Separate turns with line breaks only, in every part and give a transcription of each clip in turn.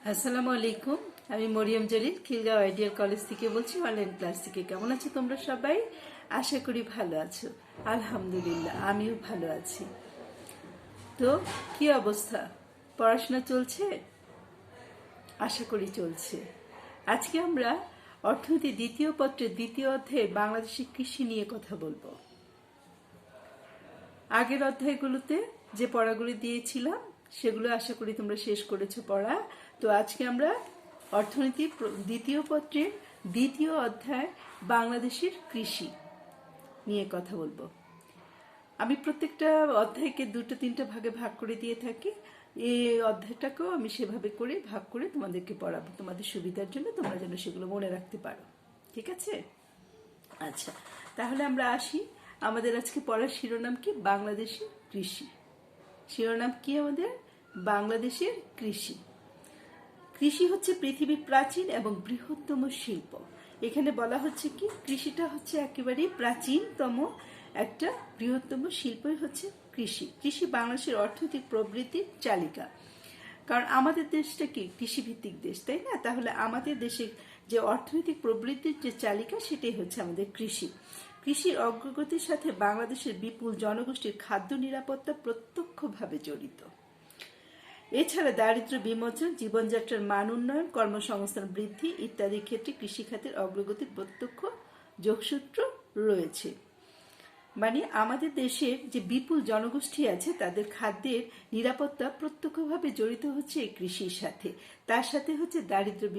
আসসালামু আলাইকুম। আমি মরিয়ম জলিল খিলগাঁও আইডিয়াল কলেজ থেকে বলছি, অনলাইন ক্লাস থেকে। কেমন আছো তোমরা সবাই? আশা করি ভালো আছো। আলহামদুলিল্লাহ, আমিও ভালো আছি। তো কি অবস্থা? পড়াশোনা চলছে? আশা করি চলছে। আজকে আমরা অর্থনীতি দ্বিতীয় পত্রের দ্বিতীয় অধ্যায়ে বাংলাদেশের কৃষি নিয়ে কথা বলবো। আগের অধ্যায়গুলোতে যে পড়াগুলি দিয়েছিলাম সেগুলো আশা করি তোমরা শেষ করেছো পড়া। তো আজকে আমরা অর্থনীতি দ্বিতীয় পত্রের দ্বিতীয় অধ্যায় বাংলাদেশের কৃষি নিয়ে কথা বলবো। আমি প্রত্যেকটা অধ্যায়কে দুটো তিনটা ভাগে ভাগ করে দিয়ে থাকি। এই অধ্যায়টাকেও আমি সেভাবে করে ভাগ করে তোমাদেরকে পড়াবো, তোমাদের সুবিধার জন্য, তোমরা যেন সেগুলো মনে রাখতে পারো। ঠিক আছে? আচ্ছা, তাহলে আমরা আসি। আমাদের আজকে পড়ার শিরোনাম কি? বাংলাদেশের কৃষি। শিরোনাম কি আমাদের? বাংলাদেশের কৃষি। কৃষি হচ্ছে পৃথিবীর প্রাচীন এবং বৃহত্তম শিল্প। এখানে বলা হচ্ছে কি, কৃষিটা হচ্ছে একেবারে প্রাচীনতম একটা বৃহত্তম শিল্পই হচ্ছে কৃষি। কৃষি বাংলাদেশের অর্থনৈতিক প্রবৃদ্ধির চালিকা। কারণ আমাদের দেশটা কি কৃষিভিত্তিক দেশ, তাই না? তাহলে আমাদের দেশে যে অর্থনৈতিক প্রবৃদ্ধির যে চালিকা, সেটাই হচ্ছে আমাদের কৃষি। কৃষির অগ্রগতির সাথে বাংলাদেশের বিপুল জনগোষ্ঠীর খাদ্য নিরাপত্তা প্রত্যক্ষভাবে জড়িত। এছাড়া দারিদ্র্য বিমোচন, জীবনযাত্রার মান উন্নয়ন, কর্মসংস্থান বৃদ্ধি ইত্যাদি ক্ষেত্রে কৃষিখাতের অগ্রগতির প্রত্যক্ষ যোগসূত্র রয়েছে। মানে আমাদের দেশের যে বিপুল জনগোষ্ঠী আছে তাদের খাদ্যের নিরাপত্তা প্রত্যক্ষভাবে জড়িত হচ্ছে এই কৃষির সাথে। তার সাথে হচ্ছে দারিদ্র্য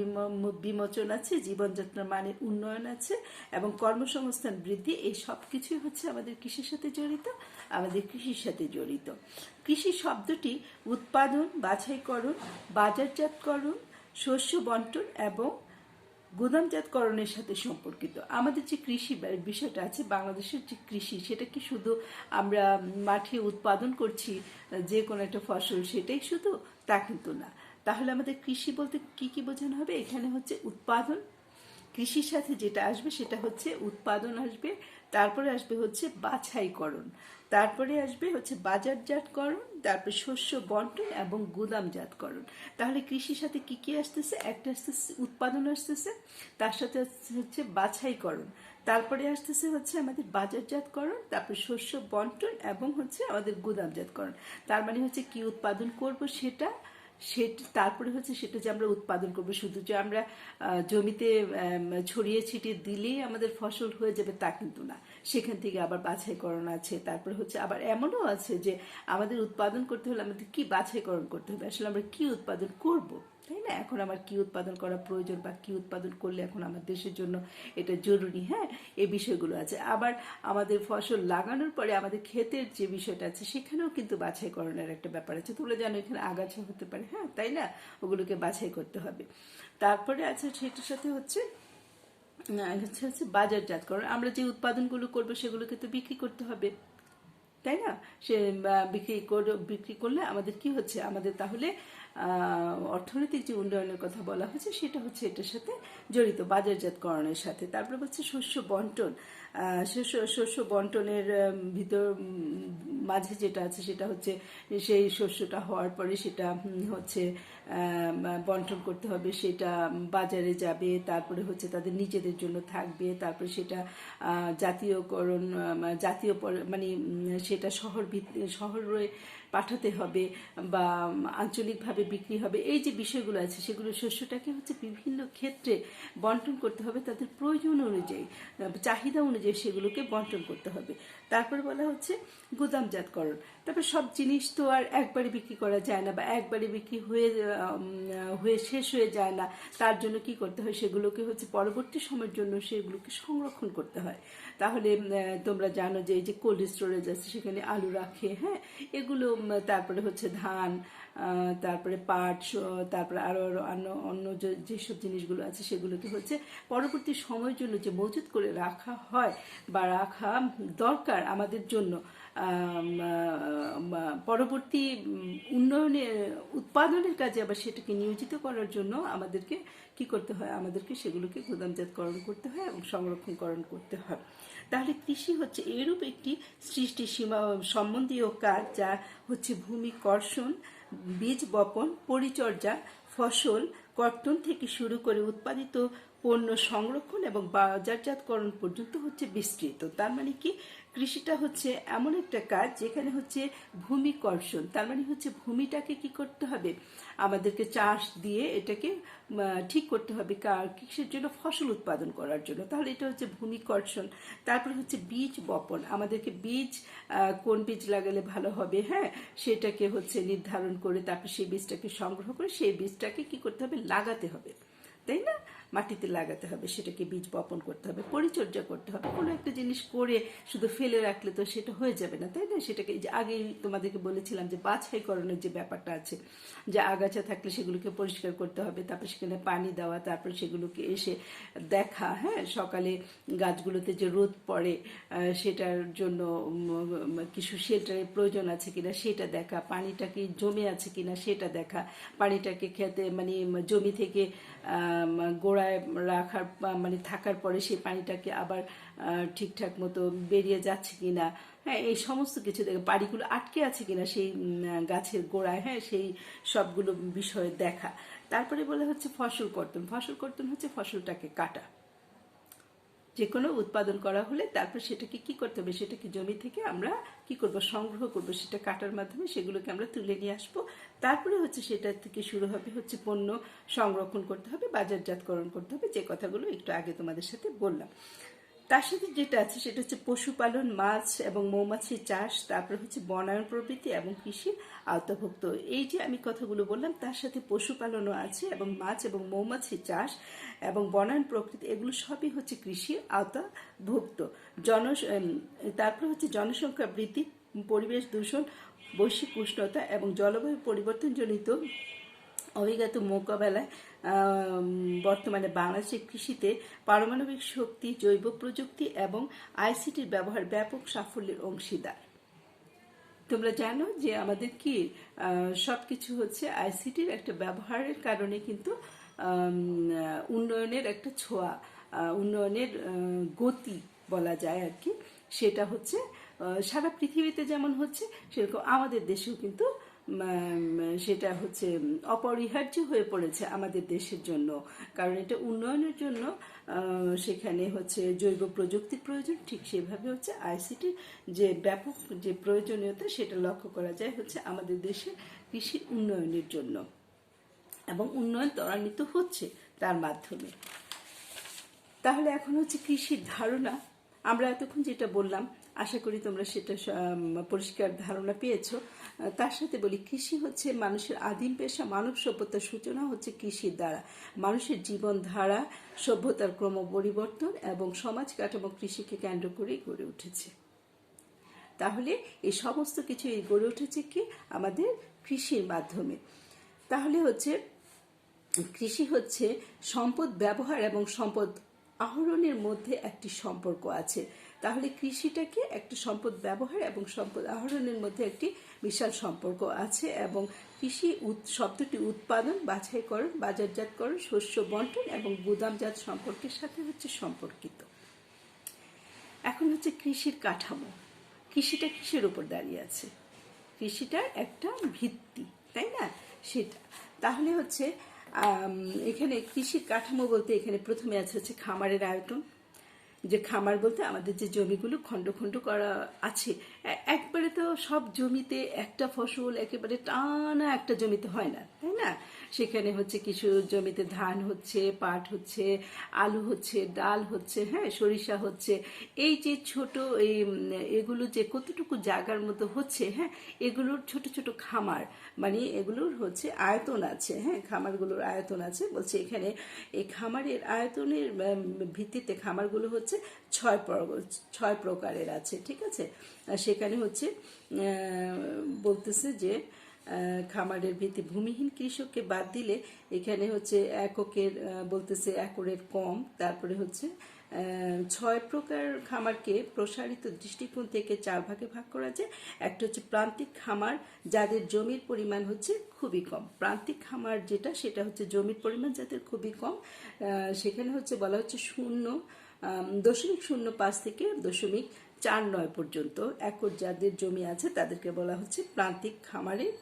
বিমোচন আছে, জীবনযাত্রার মানের উন্নয়ন আছে এবং কর্মসংস্থান বৃদ্ধি। এই সব কিছুই হচ্ছে আমাদের কৃষির সাথে জড়িত, আমাদের কৃষির সাথে জড়িত। কৃষি শব্দটি উৎপাদন, বাছাইকরণ, বাজারজাতকরণ, শস্য বন্টন এবং গুদামজাতকরণের সাথে সম্পর্কিত। আমাদের যে কৃষি বিষয়টা আছে, বাংলাদেশের যে কৃষি, সেটা কি শুধু আমরা মাঠে উৎপাদন করছি যে কোনো একটা ফসল সেটাই শুধু? তা কিন্তু না। তাহলে আমাদের কৃষি বলতে কি কি বোঝানো হবে? এখানে হচ্ছে উৎপাদন, কৃষির সাথে যেটা আসবে সেটা হচ্ছে উৎপাদন আসবে, তারপরে আসবে হচ্ছে বাছাইকরণ, তারপরে আসবে হচ্ছে বাজারজাতকরণ, তারপরে শস্য বন্টন এবং গুদামজাতকরণ। তাহলে কৃষির সাথে কি কি আসতেছে? একটা আসতেছে উৎপাদন আসতেছে, তার সাথে হচ্ছে বাছাইকরণ, তারপরে আসতেছে হচ্ছে আমাদের বাজারজাতকরণ, তারপরে শস্য বন্টন এবং হচ্ছে আমাদের গুদামজাতকরণ। তার মানে হচ্ছে কি উৎপাদন করব সেটা, তারপরে হচ্ছে সেটা যে আমরা উৎপাদন করবো, শুধু যে আমরা জমিতে ছড়িয়ে ছিটিয়ে দিলেই আমাদের ফসল হয়ে যাবে তা কিন্তু না। সেখান থেকে আবার বাছাইকরণ আছে, তারপরে হচ্ছে আবার এমনও আছে যে আমাদের উৎপাদন করতে হলে আমাদের কি বাছাইকরণ করতে হবে, আসলে আমরা কি উৎপাদন করব, তাই না? এখন আমার কি উৎপাদন করা প্রয়োজন বা কি উৎপাদন করলে এখন আমার দেশের জন্য এটা জরুরি, হ্যাঁ, এই বিষয়গুলো আছে। আবার আমাদের ফসল লাগানোর পরে আমাদের ক্ষেতের যে বিষয়টা আছে সেখানেও কিন্তু বাছাইকরণের একটা ব্যাপার আছে। তোমরা জানো এখানে আগাছা হতে পারে, হ্যাঁ, তাই না? ওগুলোকে বাছাই করতে হবে। তারপরে আছে সেটার সাথে হচ্ছে বাজারজাতকরণ। আমরা যে উৎপাদনগুলো করবো সেগুলোকে তো বিক্রি করতে হবে, তাই না? সে বিক্রি করলে আমাদের কি হচ্ছে? আমাদের তাহলে অর্থনৈতিক যে উন্নয়নের কথা বলা হচ্ছে সেটা হচ্ছে এটার সাথে জড়িত, বাজারজাতকরণের সাথে। তারপরে হচ্ছে শস্য বন্টন। শস্য বন্টনের ভিতর মাঝে যেটা আছে সেটা হচ্ছে সেই শস্যটা হওয়ার পরে সেটা হচ্ছে বন্টন করতে হবে, সেটা বাজারে যাবে, তারপরে হচ্ছে তাদের নিজেদের জন্য থাকবে, তারপরে সেটা জাতীয়করণ, জাতীয় মানে সেটা শহরে পাঠাতে হবে বা আঞ্চলিকভাবে বিক্রি হবে। এই যে বিষয়গুলো আছে সেগুলো শস্যটাকে হচ্ছে বিভিন্ন ক্ষেত্রে বন্টন করতে হবে, তাদের প্রয়োজন অনুযায়ী, চাহিদা অনুযায়ী সেগুলোকে বন্টন করতে হবে। তারপরে বলা হচ্ছে গুদামজাতকরণ। তারপর সব জিনিস তো আর একবারে বিক্রি করা যায় না বা একবারে বিক্রি হয়ে শেষ হয়ে যায় না। তার জন্য কি করতে হয়? সেগুলোকে হচ্ছে পরবর্তী সময়ের জন্য সেগুলোকে সংরক্ষণ করতে হয়। তাহলে তোমরা জানো যে এই যে কোল্ড স্টোরেজ আছে, সেখানে আলু রাখে, হ্যাঁ, এগুলো, তারপরে হচ্ছে ধান, তারপরে পাট, তারপরে আরো অন্য যেসব জিনিসগুলো আছে সেগুলোকে হচ্ছে পরবর্তী সময়ের জন্য যে মজুত করে রাখা হয় বা রাখা দরকার আমাদের জন্য, পরবর্তী উন্নয়নের উৎপাদনের কাজে আবার সেটাকে নিয়োজিত করার জন্য আমাদেরকে কি করতে হয়? আমাদেরকে সেগুলোকে গুদামজাতকরণ করতে হয় এবং সংরক্ষণকরণ করতে হয়। তাহলে কৃষি হচ্ছে এরূপ একটি সৃষ্টি সীমা সম্বন্ধীয় কাজ যা হচ্ছে ভূমি কর্ষণ, বীজ বপন, পরিচর্যা, ফসল কর্তন থেকে শুরু করে উৎপাদিত পণ্য সংরক্ষণ এবং বাজারজাতকরণ পর্যন্ত হচ্ছে বিস্তৃত। তার মানে কি, কৃষিটা হচ্ছে এমন একটা কাজ যেখানে হচ্ছে ভূমি কর্ষণ, তার মানে হচ্ছে ভূমিটাকে কি করতে হবে, আমাদেরকে চাষ দিয়ে এটাকে ঠিক করতে হবে কিসের জন্য, ফসল উৎপাদন করার জন্য। তাহলে এটা হচ্ছে ভূমি কর্ষণ। তারপরে হচ্ছে বীজ বপন, আমাদেরকে বীজ কোন বীজ লাগালে ভালো হবে, হ্যাঁ, সেটাকে হচ্ছে নির্ধারণ করে তারপর সেই বীজটাকে সংগ্রহ করে সেই বীজটাকে কি করতে হবে, লাগাতে হবে, তাই না, মাটিতে লাগাতে হবে, সেটাকে বীজ বপন করতে হবে, পরিচর্যা করতে হবে। কোনো একটা জিনিস করে শুধু ফেলে রাখলে তো সেটা হয়ে যাবে না, তাই না, সেটাকে যে আগেই তোমাদেরকে বলেছিলাম যে বাছাইকরণের যে ব্যাপারটা আছে, যে আগাছা থাকলে সেগুলোকে পরিষ্কার করতে হবে, তারপর সেখানে পানি দেওয়া, তারপর সেগুলোকে এসে দেখা, হ্যাঁ, সকালে গাছগুলোতে যে রোদ পড়ে সেটার জন্য কিছু শেল্টারের প্রয়োজন আছে কিনা সেটা দেখা, পানিটা কি জমে আছে কিনা সেটা দেখা, পানিটাকে খেতে মানে জমি থেকে গোড়ায় রাখার মানে থাকার পরে সেই পানিটাকে আবার ঠিকঠাক মতো বেরিয়ে যাচ্ছে কিনা, হ্যাঁ, এই সমস্ত কিছু দেখে, বাড়িগুলো আটকে আছে কিনা সেই গাছের গোড়ায়, হ্যাঁ, সেই সবগুলো বিষয়ে দেখা। তারপরে বলে হচ্ছে ফসল কর্তন। ফসল কর্তন হচ্ছে ফসলটাকে কাটা, যে কোনো উৎপাদন করা হলে তারপর সেটাকে কি করতে হবে, সেটাকে জমি থেকে আমরা কি করব, সংগ্রহ করব, সেটা কাটার মাধ্যমে সেগুলোকে আমরা তুলে নিয়ে আসবো। তারপরে হচ্ছে সেটা থেকে শুরু হবে হচ্ছে পণ্য সংরক্ষণ করতে হবে, বাজারজাতকরণ করতে হবে, যে কথাগুলো একটু আগে তোমাদের সাথে বললাম। তার সাথে যেটা আছে সেটা হচ্ছে পশুপালন, মাছ এবং মৌমাছি চাষ, তারপর হচ্ছে বনায়ন প্রবৃত্তি এবং কৃষির আওতাভুক্ত। এই যে আমি কথাগুলো বললাম তার সাথে পশুপালনও আছে এবং মাছ এবং মৌমাছি চাষ এবং বনায়ন প্রকৃতি, এগুলো সবই হচ্ছে কৃষির আওতাভুক্ত। তারপর হচ্ছে জনসংখ্যা বৃদ্ধি, পরিবেশ দূষণ, বৈশ্বিক উষ্ণতা এবং জলবায়ু পরিবর্তনজনিত অভিজ্ঞতা মোকাবেলায় বর্তমানে বাংলাদেশের কৃষিতে পারমাণবিক শক্তি, জৈব প্রযুক্তি এবং আইসিটির ব্যবহার ব্যাপক সাফল্যের অংশীদার। তোমরা জানো যে আমাদের কি সবকিছু হচ্ছে আইসিটির একটা ব্যবহারের কারণে কিন্তু উন্নয়নের একটা ছোঁয়া, উন্নয়নের গতি বলা যায় আর কি, সেটা হচ্ছে সারা পৃথিবীতে যেমন হচ্ছে সেরকম আমাদের দেশেও কিন্তু সেটা হচ্ছে অপরিহার্য হয়ে পড়েছে আমাদের দেশের জন্য। কারণ এটা উন্নয়নের জন্য সেখানে হচ্ছে জৈব প্রযুক্তির প্রয়োজন, ঠিক সেভাবে হচ্ছে আইসিটির যে ব্যাপক যে প্রয়োজনীয়তা সেটা লক্ষ্য করা যায় হচ্ছে আমাদের দেশের কৃষির উন্নয়নের জন্য, এবং উন্নয়ন ত্বরান্বিত হচ্ছে তার মাধ্যমে। তাহলে এখন হচ্ছে কৃষির ধারণা, আমরা এতক্ষণ যেটা বললাম আশা করি তোমরা সেটা পরিষ্কার ধারণা পেয়েছো। তার সাথে বলি, কৃষি হচ্ছে মানুষের আদিম পেশা, মানব সভ্যতার সূচনা হচ্ছে কৃষির দ্বারা। মানুষের জীবনধারা, সভ্যতার ক্রম পরিবর্তন এবং সমাজ কাঠামো কৃষিকে কেন্দ্র করেই গড়ে উঠেছে। তাহলে এই সমস্ত কিছু গড়ে উঠেছে কি আমাদের কৃষির মাধ্যমে। তাহলে হচ্ছে কৃষি হচ্ছে সম্পদ ব্যবহার এবং সম্পদ আহরণের মধ্যে একটি সম্পর্ক আছে। তাহলে কৃষিটাকে একটা সম্পদ ব্যবহার এবং সম্পদ আহরণের মধ্যে একটি বিশাল সম্পর্ক আছে, এবং কৃষি শব্দটি উৎপাদন, বাছাইকরণ, বাজারজাতকরণ, শস্য বন্টন এবং গুদামজাত সম্পর্কের সাথে হচ্ছে সম্পর্কিত। এখন হচ্ছে কৃষির কাঠামো। কৃষিটা কিসের উপর দাঁড়িয়ে আছে? কৃষিটার একটা ভিত্তি, তাই না, সেটা। তাহলে হচ্ছে এখানে কৃষির কাঠামো বলতে এখানে প্রথমে আছে হচ্ছে খামারের আয়তন। যে খামার বলতে আমাদের যে জমিগুলো খণ্ড খণ্ড করা আছে, একবারে তো সব জমিতে একটা ফসল একেবারে টানা একটা জমিতে হয় না, তাই না, সেখানে হচ্ছে কিছু জমিতে ধান হচ্ছে, পাট হচ্ছে, আলু হচ্ছে, ডাল হচ্ছে, হ্যাঁ, সরিষা হচ্ছে। এই যে ছোট এগুলো যে কতটুকু জায়গার মতো হচ্ছে, হ্যাঁ, এগুলোর ছোট ছোট খামার, মানে এগুলোর হচ্ছে আয়তন আছে, হ্যাঁ, খামারগুলোর আয়তন আছে। বলছে এখানে এই খামারের আয়তনের ভিত্তিতে খামারগুলো হচ্ছে 6 প্রকারের আছে, ঠিক আছে। সেখানে হচ্ছে বলতেছে যে খামারের ভিত্তি ভূমিহীন কৃষককে বাদ দিলে এখানে হচ্ছে এককের বলতেছে একরের কম। তারপরে হচ্ছে 6 প্রকার খামারকে প্রসারিত দৃষ্টিকোণ থেকে 4 ভাগে ভাগ করা যায়। একটা হচ্ছে প্রান্তিক খামার, যাদের জমির পরিমাণ হচ্ছে খুবই কম। প্রান্তিক খামার যেটা, সেটা হচ্ছে জমির পরিমাণ যাদের খুবই কম, সেখানে হচ্ছে বলা হচ্ছে 0.05 থেকে 0.49 পর্যন্ত একর যাদের জমি আছে তাদেরকে বলা হচ্ছে প্রান্তিক খামারের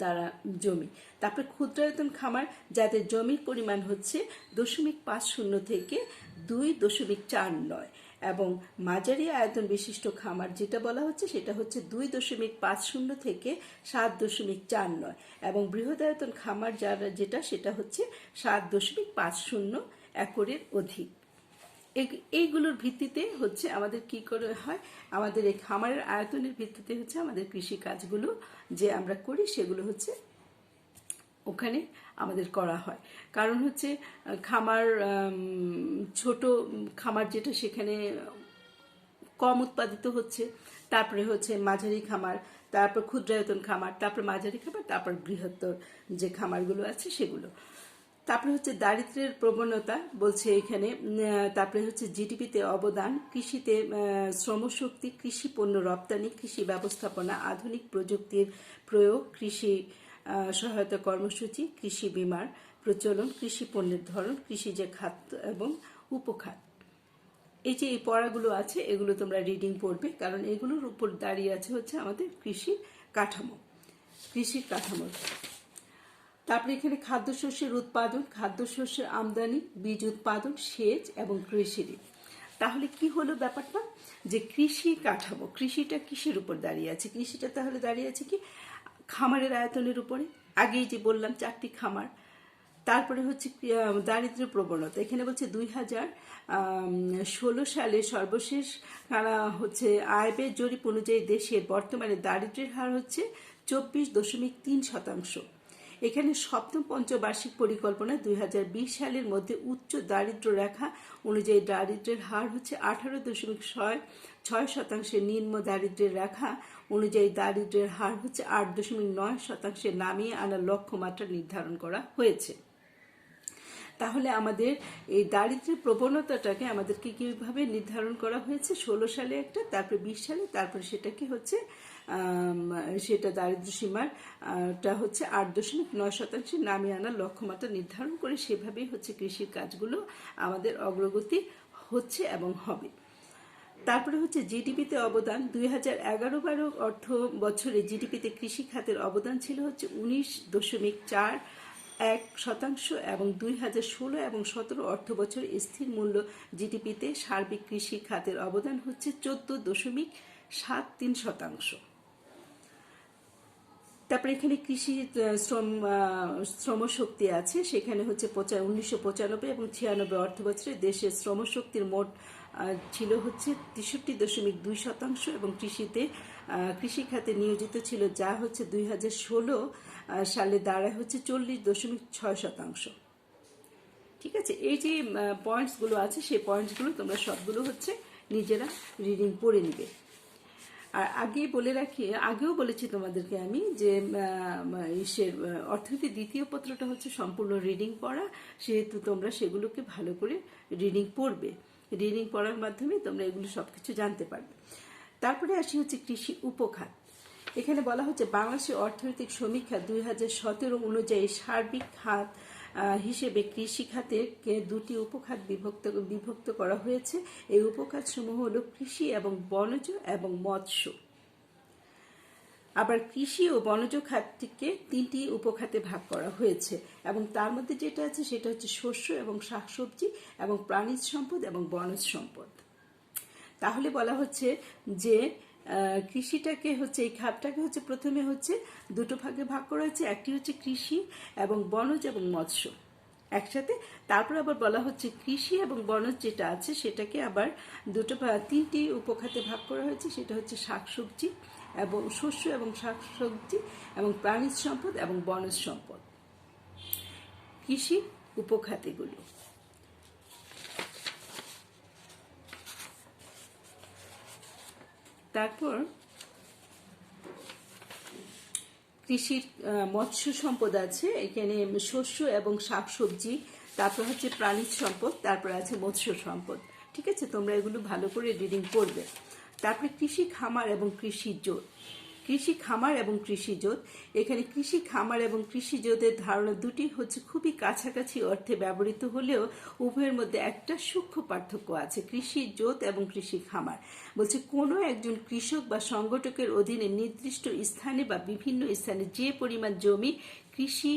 তারা জমি। তারপরে ক্ষুদ্রায়তন খামার যাদের জমির পরিমাণ হচ্ছে 0.50 থেকে 2.49, এবং মাঝারি আয়তন বিশিষ্ট খামার যেটা বলা হচ্ছে সেটা হচ্ছে 2.50 থেকে 7.49, এবং বৃহদায়তন খামার যেটা সেটা হচ্ছে 7.50 একরের অধিক। এইগুলোর ভিত্তিতে হচ্ছে আমাদের কি করে হয়, আমাদের এই খামারের আয়তনের ভিত্তিতে হচ্ছে আমাদের কৃষি কাজগুলো যে আমরা করি সেগুলো হচ্ছে ওখানে আমাদের করা হয়। কারণ হচ্ছে খামার, ছোট খামার যেটা সেখানে কম উৎপাদিত হচ্ছে, তারপরে হচ্ছে মাঝারি খামার, তারপর ক্ষুদ্রায়তন খামার, তারপর মাঝারি খামার, তারপর বৃহত্তর যে খামারগুলো আছে সেগুলো। তারপরে হচ্ছে দারিদ্র্যের প্রবণতা বলছে এখানে, তারপরে হচ্ছে জিডিপিতে অবদান, কৃষিতে শ্রমশক্তি, কৃষি পণ্য রপ্তানি, কৃষি ব্যবস্থাপনা, আধুনিক প্রযুক্তির প্রয়োগ, কৃষি সহায়তা কর্মসূচি, কৃষি বীমার প্রচলন, কৃষি পণ্যের ধরন, কৃষিজ খাদ্য এবং উপখাত। এই যে এই পড়াগুলো আছে এগুলো তোমরা রিডিং পড়বে, কারণ এগুলোর উপর দাঁড়িয়ে আছে হচ্ছে আমাদের কৃষির কাঠামো। তারপরে এখানে খাদ্যশস্যের উৎপাদন, খাদ্যশস্যের আমদানি, বীজ উৎপাদন, সেচ এবং কৃষি ঋণ। তাহলে কি হলো ব্যাপারটা, যে কৃষি কাঠামো, কৃষিটা কিসের উপর দাঁড়িয়ে আছে? কৃষিটা তাহলে দাঁড়িয়ে আছে কি খামারের আয়তনের উপরে। আগেই যে বললাম 4টি খামার। তারপরে হচ্ছে দারিদ্র্য প্রবণতা, এখানে বলছে 2016 সালে সর্বশেষ হচ্ছে আয় ব্যয় জরিপ অনুযায়ী দেশের বর্তমানে দারিদ্র্যের হার হচ্ছে 24.3%। এখানে সপ্তম পঞ্চবার্ষিক পরিকল্পনা 2020 সালের মধ্যে উচ্চ দারিদ্র্য রেখা অনুযায়ী দারিদ্র্যের হার হচ্ছে 18.6%, নিম্ন দারিদ্র্যের রেখা অনুযায়ী দারিদ্র্যের হার হচ্ছে 8.9% নামিয়ে আনার লক্ষ্যমাত্রা নির্ধারণ করা হয়েছে। তাহলে আমাদের এই দারিদ্র্যের প্রবণতাটাকে আমাদেরকে কিভাবে নির্ধারণ করা হয়েছে? 16 সালে একটা, তারপরে 20 সালে, তারপরে সেটাকে হচ্ছে সেটা দারিদ্র্য সীমাটা হচ্ছে 8.9% নামিয়ে আনার লক্ষ্যমাত্রা নির্ধারণ করে সেভাবেই হচ্ছে কৃষির কাজগুলো আমাদের অগ্রগতি হচ্ছে এবং হবে। তারপরে হচ্ছে জিডিপিতে অবদান, 2011-12 অর্থ বছরে জিডিপিতে কৃষি খাতের অবদান ছিল হচ্ছে 19.41%, এবং 2016 এবং 17 অর্থ বছর স্থির মূল্য জিডিপিতে সার্বিক কৃষি খাতের অবদান হচ্ছে 14.73%। তারপরে এখানে কৃষি শ্রমশক্তি আছে, সেখানে হচ্ছে 1995 এবং 96 অর্থ বছরে দেশের শ্রমশক্তির মোট ছিল হচ্ছে 63.2%, এবং কৃষি খাতে নিয়োজিত ছিল যা হচ্ছে 2016 সালে দাঁড়ায় হচ্ছে 40.6%। ঠিক আছে, এই যে পয়েন্টসগুলো আছে সেই পয়েন্টসগুলো তোমরা সবগুলো হচ্ছে নিজেরা রিডিং পড়ে নিবে। আর আগেও বলেছি তোমাদেরকে আমি যে অর্থনীতি দ্বিতীয় পত্রটা হচ্ছে সম্পূর্ণ রিডিং পড়া, সেহেতু তোমরা সেগুলোকে ভালো করে রিডিং পড়বে। রিডিং পড়ার মাধ্যমে তোমরা এগুলো সবকিছু জানতে পারবে। তারপরে আসি হচ্ছে কৃষি উপখাত। এখানে বলা হচ্ছে বাংলাদেশের অর্থনৈতিক সমীক্ষা 2017 অনুযায়ী সার্বিক খাত হিসেবে কৃষি খাতেকে 2টি উপখাত বিভক্ত করা হয়েছে। এই উপখাত সমূহ হলো কৃষি এবং বনজ এবং মৎস্য। আবার কৃষি ও বনজ খাতটিকে 3টি উপখাতে ভাগ করা হয়েছে, এবং তার মধ্যে যেটা আছে সেটা হচ্ছে শস্য এবং শাকসবজি এবং প্রাণীজ সম্পদ এবং বনজ সম্পদ। তাহলে বলা হচ্ছে যে কৃষিটাকে হচ্ছে এই খাতটাকে হচ্ছে প্রথমে হচ্ছে 2টো ভাগে ভাগ করা হয়েছে, একটি হচ্ছে কৃষি এবং বনজ এবং মৎস্য একসাথে। তারপর আবার বলা হচ্ছে কৃষি এবং বনজ যেটা আছে সেটাকে আবার 3টি উপখাতে ভাগ করা হয়েছে, সেটা হচ্ছে শাকসবজি এবং শস্য এবং শাকসবজি এবং প্রাণীজ সম্পদ এবং বনজ সম্পদ, কৃষি উপখাতেগুলো। তারপর কৃষির মৎস্য সম্পদ আছে, এখানে শস্য এবং শাকসবজি, তারপর হচ্ছে প্রাণীজ সম্পদ, তারপর আছে মৎস্য সম্পদ। ঠিক আছে, তোমরা এগুলো ভালো করে রিডিং করবে। তারপরে কৃষি খামার এবং কৃষি জোট। কৃষি খামার এবং কৃষিজোত। এখানে কৃষি খামার এবং কৃষিজোতের ধারণা দুটি হচ্ছে খুবই কাছাকাছি অর্থে ব্যবহৃত হলেও উভয়ের মধ্যে একটা সূক্ষ্ম পার্থক্য আছে। কৃষিজোত এবং কৃষি খামার বলছে কোনো একজন কৃষক বা সংগঠকের অধীনে নির্দিষ্ট স্থানে বা বিভিন্ন স্থানে যে পরিমাণ জমি কৃষি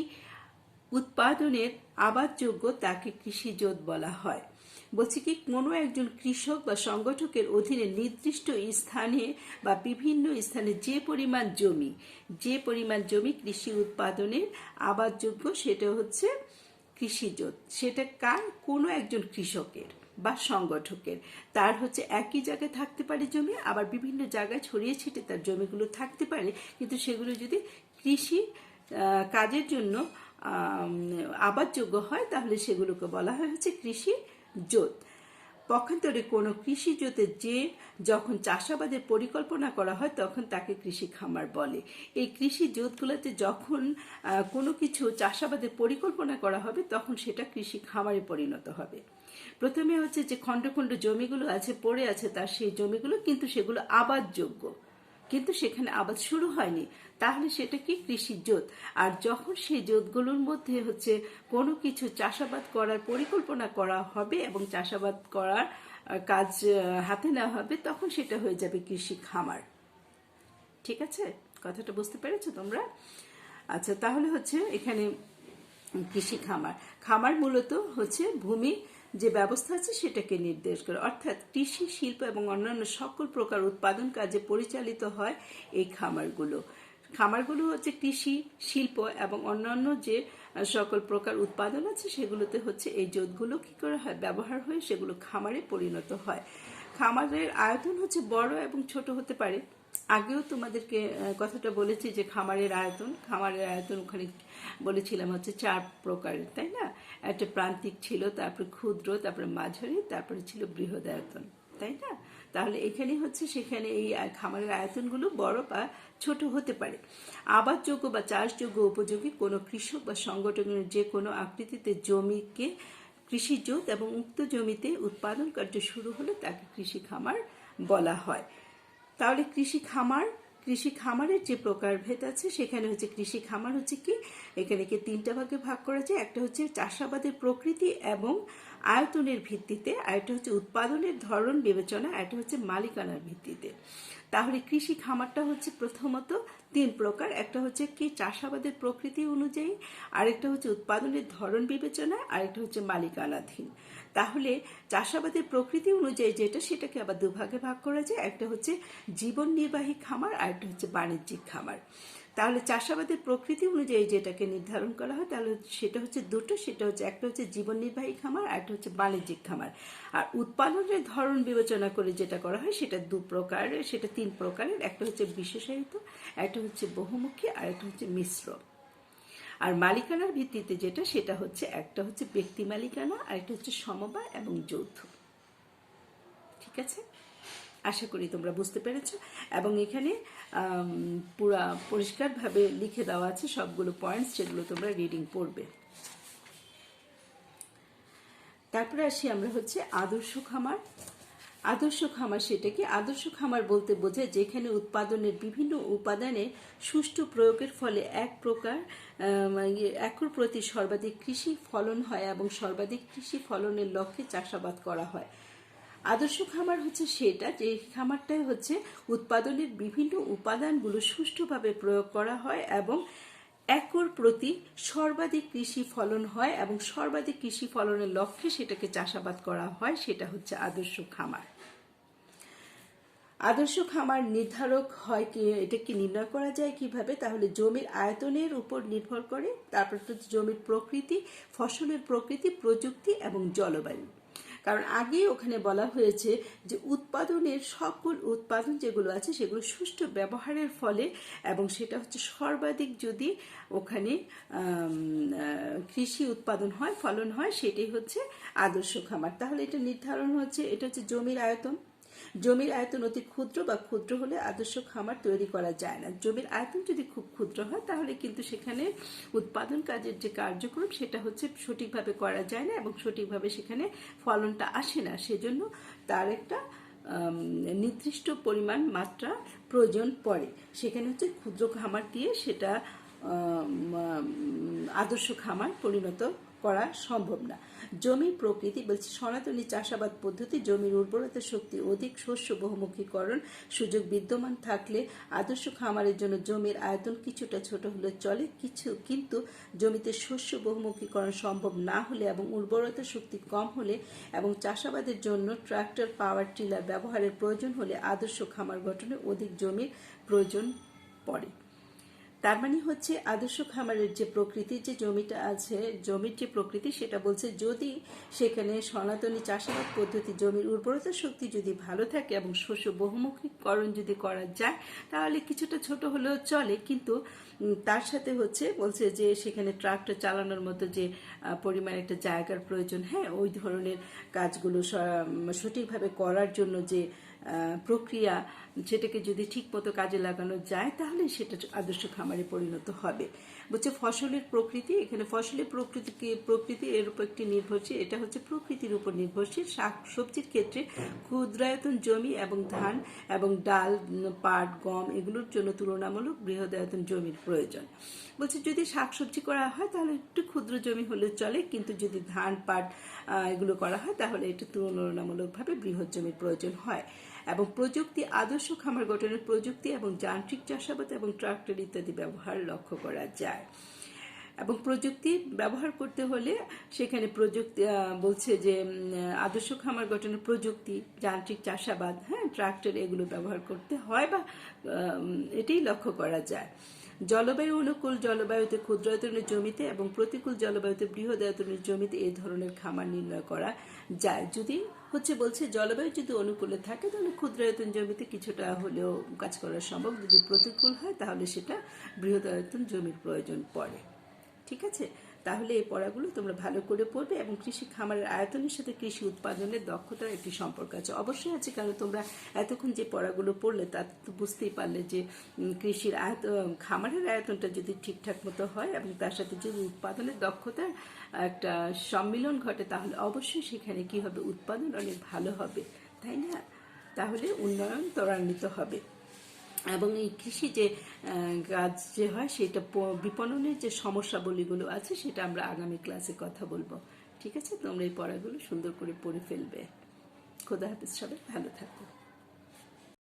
উৎপাদনের আবাদযোগ্য তাকে কৃষিজোত বলা হয়। বলছি কি কোনো একজন কৃষক বা সংগঠকের অধীনে নির্দিষ্ট স্থানে বা বিভিন্ন স্থানে যে পরিমাণ জমি কৃষি উৎপাদনের আবাদযোগ্য সেটা হচ্ছে কৃষিজোত। সেটা কার? কোনো একজন কৃষকের বা সংগঠকের। তার হচ্ছে একই জায়গায় থাকতে পারে জমি, আবার বিভিন্ন জায়গায় ছড়িয়ে ছিটে তার জমিগুলো থাকতে পারে, কিন্তু সেগুলো যদি কৃষি কাজের জন্য আবাদযোগ্য হয় তাহলে সেগুলোকে বলা হয় হচ্ছে কৃষি জোত। পক্ষান্তরে কোনো কৃষি জোতে যখন চাষাবাদের পরিকল্পনা করা হয় তখন তাকে কৃষি খামার বলে। এই কৃষি জোতগুলোতে যখন কোনো কিছু চাষাবাদের পরিকল্পনা করা হবে তখন সেটা কৃষি খামারে পরিণত হবে। প্রথমে হচ্ছে যে খণ্ড খণ্ড জমিগুলো আছে পড়ে আছে তার সেই জমিগুলো, কিন্তু সেগুলো আবাদযোগ্য, কিন্তু সেখানে আবাদ শুরু হয়নি, তাহলে সেটা কি কৃষি জোত। আর যখন সেই জোতগুলোর মধ্যে হচ্ছে কোনো কিছু চাষাবাদ করার পরিকল্পনা করা হবে এবং চাষাবাদ করার কাজ হাতে নেওয়া হবে তখন সেটা হয়ে যাবে কৃষি খামার। ঠিক আছে, কথাটা বুঝতে পেরেছো তোমরা? আচ্ছা, তাহলে হচ্ছে এখানে কৃষি খামার মূলত হচ্ছে ভূমি যে ব্যবস্থা আছে সেটাকে নির্দেশ করে, অর্থাৎ কৃষি শিল্প এবং অন্যান্য সকল প্রকার উৎপাদন কাজে পরিচালিত হয় এই খামারগুলো হচ্ছে কৃষি শিল্প এবং অন্যান্য যে সকল প্রকার উৎপাদন আছে সেগুলোতে হচ্ছে এই জোতগুলো কি করে হয়, ব্যবহার হয়ে সেগুলো খামারে পরিণত হয়। খামারের আয়তন হচ্ছে বড় এবং ছোট হতে পারে। আগেও তোমাদেরকে কথাটা বলেছি যে খামারের আয়তন ওখানে বলেছিলাম হচ্ছে 4 প্রকারের, তাই না? একটা প্রান্তিক ছিল, তারপরে ক্ষুদ্র, তারপরে মাঝারি, তারপরে ছিল বৃহদায়তন, তাই না? তাহলে এখানে হচ্ছে সেখানে এই খামারের আয়তনগুলো বড় বা ছোট হতে পারে। আবাদযোগ্য বা চাষযোগ্য উপযোগী কোনো কৃষক বা সংগঠনের যে কোনো আকৃতিতে জমিকে কৃষিজোত এবং উক্ত জমিতে উৎপাদন কার্য শুরু হলে তাকে কৃষি খামার বলা হয়। তাহলে কৃষি খামারের যে প্রকারভেদ আছে সেখানে হচ্ছে কৃষি খামার হচ্ছে কি, এখানে 3টা ভাগে ভাগ করা যায়। একটা হচ্ছে চাষাবাদের প্রকৃতি এবং আয়তনের ভিত্তিতে, আরেকটা হচ্ছে উৎপাদনের ধরন বিবেচনা, একটা হচ্ছে মালিকানার ভিত্তিতে। তাহলে কৃষি খামারটা হচ্ছে প্রথমত 3 প্রকার। একটা হচ্ছে কি চাষাবাদের প্রকৃতি অনুযায়ী, আরেকটা হচ্ছে উৎপাদনের ধরন বিবেচনা, আরেকটা হচ্ছে মালিকানাধীন। তাহলে চাষাবাদের প্রকৃতি অনুযায়ী যেটা, সেটাকে আবার 2 ভাগে ভাগ করা যায়। একটা হচ্ছে জীবন নির্বাহী খামার, আরেকটা হচ্ছে বাণিজ্যিক খামার। তাহলে চাষাবাদের প্রকৃতি অনুযায়ী যেটাকে নির্ধারণ করা হয় তাহলে সেটা হচ্ছে দুটো, সেটা হচ্ছে একটা হচ্ছে জীবন নির্বাহী খামার, আর একটা হচ্ছে বাণিজ্যিক খামার। আর উৎপাদনের ধরন বিবেচনা করে যেটা করা হয় সেটা 2 প্রকারের, সেটা 3 প্রকারের। একটা হচ্ছে বিশেষায়িত, একটা হচ্ছে বহুমুখী, আর একটা হচ্ছে মিশ্র। আর মালিকানার ভিত্তিতে যেটা, সেটা হচ্ছে একটা হচ্ছে ব্যক্তি মালিকানা, আর একটা হচ্ছে সমবায় এবং যৌথ। ঠিক আছে, আশা করি তোমরা বুঝতে পেরেছো। এবং এখানে পুরা পরিষ্কারভাবে লিখে দেওয়া আছে সবগুলো পয়েন্টস, যেগুলো তোমরা রিডিং পড়বে। তারপরে আসি আমরা হচ্ছে আদর্শ খামার সেটা কি? আদর্শ খামার বলতে বোঝায় যেখানে উৎপাদনের বিভিন্ন উপাদানে সুষ্ঠু প্রয়োগের ফলে একর প্রতি সর্বাধিক কৃষি ফলন হয় এবং সর্বাধিক কৃষি ফলনের লক্ষ্যে চাষাবাদ করা হয়। আদর্শ খামার হচ্ছে সেটা যে খামারটাই হচ্ছে উৎপাদনের বিভিন্ন উপাদানগুলো সুষ্ঠুভাবে প্রয়োগ করা হয় এবং একর প্রতি সর্বাধিক কৃষি ফলন হয় এবং সর্বাধিক কৃষি ফলনের লক্ষ্যে সেটাকে চাষাবাদ করা হয়, সেটা হচ্ছে আদর্শ খামার। আদর্শ খামার নির্ধারক হয় কি, এটা কি নির্ণয় করা যায় কিভাবে? তাহলে জমির আয়তনের উপর নির্ভর করে, তারপর তো জমির প্রকৃতি, ফসলের প্রকৃতি, প্রযুক্তি এবং জলবায়ু। কারণ আগে ওখানে বলা হয়েছে যে সকল উৎপাদন যেগুলো আছে সেগুলো সুষ্ঠু ব্যবহারের ফলে এবং সেটা হচ্ছে সর্বাধিক যদি ওখানে কৃষি উৎপাদন হয়, ফলন হয়, সেটাই হচ্ছে আদর্শ খামার। তাহলে এটা নির্ধারণ হচ্ছে, এটা হচ্ছে জমির আয়তন অতি ক্ষুদ্র বা ক্ষুদ্র হলে আদর্শ খামার তৈরি করা যায় না। জমির আয়তন যদি খুব ক্ষুদ্র হয় তাহলে কিন্তু সেখানে উৎপাদন কাজের যে কার্যক্রম সেটা হচ্ছে সঠিকভাবে করা যায় না এবং সঠিকভাবে সেখানে ফলনটা আসে না, সেজন্য তার একটা নির্দিষ্ট পরিমাণ মাত্রা প্রয়োজন পড়ে। সেখানে হচ্ছে ক্ষুদ্র খামার দিয়ে সেটা আদর্শ খামার পরিণত করা সম্ভব না। জমির প্রকৃতি বলছে সনাতনী চাষাবাদ পদ্ধতি জমির উর্বরতা শক্তি অধিক শস্য বহুমুখীকরণ সুযোগ বিদ্যমান থাকলে আদর্শ খামারের জন্য জমির আয়তন কিছুটা ছোট হলে চলে, কিন্তু জমিতে শস্য বহুমুখীকরণ সম্ভব না হলে এবং উর্বরতা শক্তি কম হলে এবং চাষাবাদের জন্য ট্রাক্টর পাওয়ার টিলার ব্যবহারের প্রয়োজন হলে আদর্শ খামার গঠনে অধিক জমির প্রয়োজন পড়ে। তার মানে হচ্ছে আদর্শ খামারের যে প্রকৃতি, যে জমিটা আছে, জমির যে প্রকৃতি সেটা বলছে যদি সেখানে সনাতনী চাষাবাদ পদ্ধতি জমির উর্বরতা শক্তি যদি ভালো থাকে এবং শস্য বহুমুখীকরণ যদি করা যায় তাহলে কিছুটা ছোট হলেও চলে, কিন্তু তার সাথে হচ্ছে বলছে যে সেখানে ট্রাক্টর চালানোর মতো যে পরিমাণ একটা জায়গার প্রয়োজন, হ্যাঁ, ওই ধরনের কাজগুলো সঠিকভাবে করার জন্য যে প্রক্রিয়া সেটাকে যদি ঠিক মতো কাজে লাগানো যায় তাহলে সেটা আদর্শ খামারে পরিণত হবে। বলছে ফসলের প্রকৃতি, এখানে ফসলের প্রকৃতি এর উপর একটি নির্ভরশীল, এটা হচ্ছে প্রকৃতির উপর নির্ভরশীল। শাক সবজির ক্ষেত্রে ক্ষুদ্রায়তন জমি এবং ধান এবং ডাল পাট গম এগুলোর জন্য তুলনামূলক বৃহদায়তন জমির প্রয়োজন। বলছে যদি শাকসবজি করা হয় তাহলে একটু ক্ষুদ্র জমি হলে চলে, কিন্তু যদি ধান পাট এগুলো করা হয় তাহলে এটা তুলনামূলকভাবে বৃহৎ জমির প্রয়োজন হয়। এবং প্রযুক্তি আদর্শ খামার গঠনের প্রযুক্তি এবং যান্ত্রিক চাষাবাদ এবং ট্রাক্টর ইত্যাদি ব্যবহার লক্ষ্য করা যায়। এবং প্রযুক্তি ব্যবহার করতে হলে সেখানে প্রযুক্তি বলছে যে আদর্শ খামার গঠনের প্রযুক্তি যান্ত্রিক চাষাবাদ, হ্যাঁ, ট্রাক্টর এগুলো ব্যবহার করতে হয় বা এটাই লক্ষ্য করা যায়। জলবায়ু অনুকূল জলবায়ুতে ক্ষুদ্রায়তনের জমিতে এবং প্রতিকূল জলবায়ুতে বৃহদায়তনের জমিতে এই ধরনের খামার নির্ণয় করা যায়। যদি হচ্ছে বলছে জলবায়ু যদি অনুকূলে থাকে তাহলে ক্ষুদ্রায়তন জমিতে কিছুটা হলেও কাজ করা সম্ভব, যদি প্রতিকূল হয় তাহলে সেটা বৃহদায়তন জমির প্রয়োজন পড়ে। ঠিক আছে, তাহলে এই পড়াগুলো তোমরা ভালো করে পড়বে এবং কৃষি খামারের আয়তনের সাথে কৃষি উৎপাদনের দক্ষতার একটি সম্পর্ক আছে, অবশ্যই আছে, কারণ তোমরা এতক্ষণ যে পড়াগুলো পড়লে তা তো বুঝতেই পারলে যে কৃষির খামারের আয়তনটা যদি ঠিকঠাক মতো হয় এবং তার সাথে যদি উৎপাদনের দক্ষতার একটা সম্মিলন ঘটে তাহলে অবশ্যই সেখানে কি হবে, উৎপাদন অনেক ভালো হবে, তাই না? তাহলে উন্নয়ন ত্বরান্বিত হবে। এবং এই কৃষি যে কাজ যে হয় সেটা বিপণনের যে সমস্যাবলীগুলো আছে সেটা আমরা আগামী ক্লাসে কথা বলবো। ঠিক আছে, তোমরা এই পড়াগুলো সুন্দর করে পড়ে ফেলবে। খোদা হাফেজ, সবাই ভালো থাকো।